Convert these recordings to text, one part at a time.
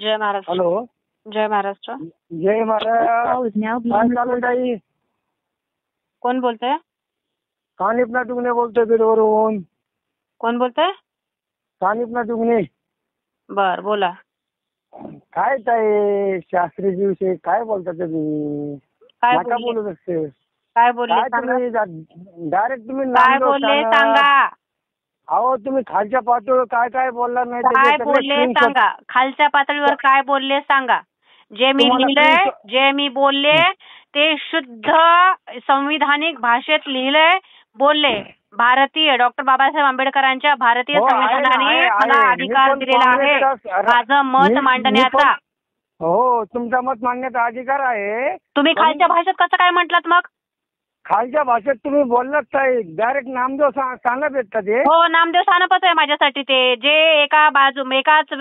जय Maharashtra. Hello. जय महाराष्ट्र. जय महाराज. काय चालू ताई? कोण बोलतंय? कानिपनाथ दुगणे बोलतोय बीडवरून. कोण बोलतंय? कानिपनाथ दुगणे. बर बोला. काय ताई शास्त्रीजी विषयी काय बोलता तुम्ही? काय नका बोलले? बोलत असते. काय बोलले काय सांगा. तुम्ही डायरेक्ट तुम्ही काय नामदेव बोलले सांगा. सांगा. अहो तुम्ही खालच्या पातळीवर काय काय बोलला नाही काय त्याचे सगळे बोलले screenshot- सांगा. खालच्या पातळीवर काय बोलले सांगा. जे मी तुम्हाला लिहिलंय, screenshot- जे मी बोलले ते शुद्ध संविधानिक भाषेत लिहिलंय, बोलले. भारतीय डॉक्टर बाबासाहेब आंबेडकरांच्या भारतीय हो, आहे ना, संविधानाने आहे. मला मी अधिकार पण दिलेला आहे काँग्रेसचा- माझं मत मी- मांडण्याचा. हो तुमचा मत मांडण्याचा अधिकार आहे. तुम्ही खालच्या भाषेत कसं काय म्हटलात मग? खालच्या भाषेत तुम्ही बोललात ताई. डायरेक्ट नामदेव सांगत आहेत का ते? हो, नामदेव सानपच आहे माझ्यासाठी ते. जे एकाच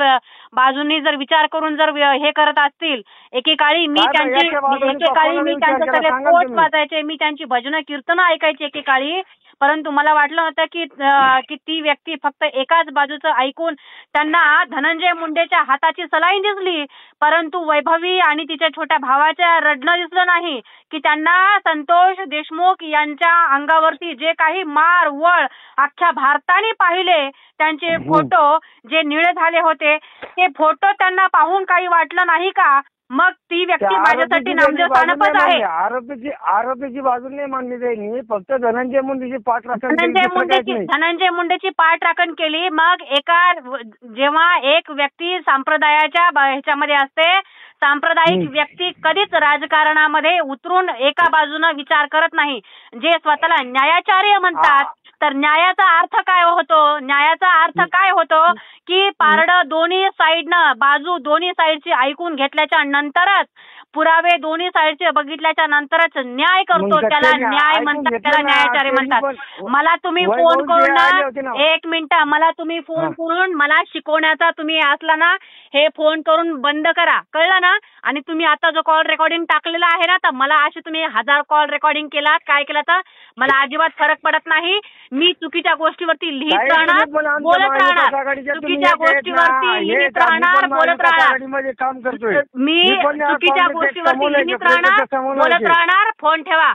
बाजूनी जर विचार करून जर हे करत असतील, एकेकाळी मी काय त्यांचे एका बाजूने एकेकाळी मी विचार त्यांचे केला सगळे सांगा कोट तुम्ही. वाचायचे, मी त्यांची भजनं कीर्तनं ऐकायची एकेकाळी. परंतु मला वाटलं होतं की ती व्यक्ती फक्त एकाच बाजूचं ऐकून त्यांना धनंजय मुंडेच्या हाताची सलाईन दिसली, परंतु वैभवी आणि तिच्या छोट्या भावाच्या रडणं दिसलं नाही. की त्यांना संतोष देशमुख यांच्या अंगावरती जे काही मार वळ अख्ख्या भारताने पाहिले, त्यांचे फोटो जे निळे झाले होते, ते फोटो त्यांना पाहून काही वाटलं नाही का? मग ती व्यक्ती माझ्यासाठी नामदेव सानपच आहे. आरोपीची बाजू नाही मानली जाईल. फक्त धनंजय मुंडेची पाठराखण धनंजय मुंडेची पाठराखण केली. मग जेव्हा एक व्यक्ती संप्रदायाच्या ह्याच्यामध्ये असते, सांप्रदायिक व्यक्ती कधीच राजकारणामध्ये उतरून एका बाजूनं विचार करत नाही. जे स्वतःला न्यायाचार्य म्हणतात, तर न्यायाचा अर्थ काय होतो? न्यायाचा अर्थ काय होतो? की पारडं दोन्ही साईडनं, बाजू दोन्ही साईडची ऐकून घेतल्याच्या नंतरच, पुरावे दोन्ही साईडचे बघितल्याच्या नंतरच न्याय करतो. त्याला न्याय म्हणतात, त्याला न्यायाचार्य म्हणतात. मला तुम्ही फोन करून ना, एक मिनिट, मला तुम्ही फोन करून मला शिकवण्याचा तुम्ही असला ना, हे फोन करून बंद करा, कळलं ना? आणि तुम्ही आता जो कॉल रेकॉर्डिंग टाकलेला आहे ना, तर मला असे तुम्ही 1000 कॉल रेकॉर्डिंग केलात, काय केलं तर मला अजिबात फरक पडत नाही. मी चुकीच्या गोष्टीवरती लिहित राहणार, बोलत राहणार. चुकीच्या गोष्टीवरती लिहित राहणार, बोलत राहणार. काम करतोय मी चुकीच्या गोष्टीवरती लिहित राहणार, बोलत राहणार. फोन ठेवा.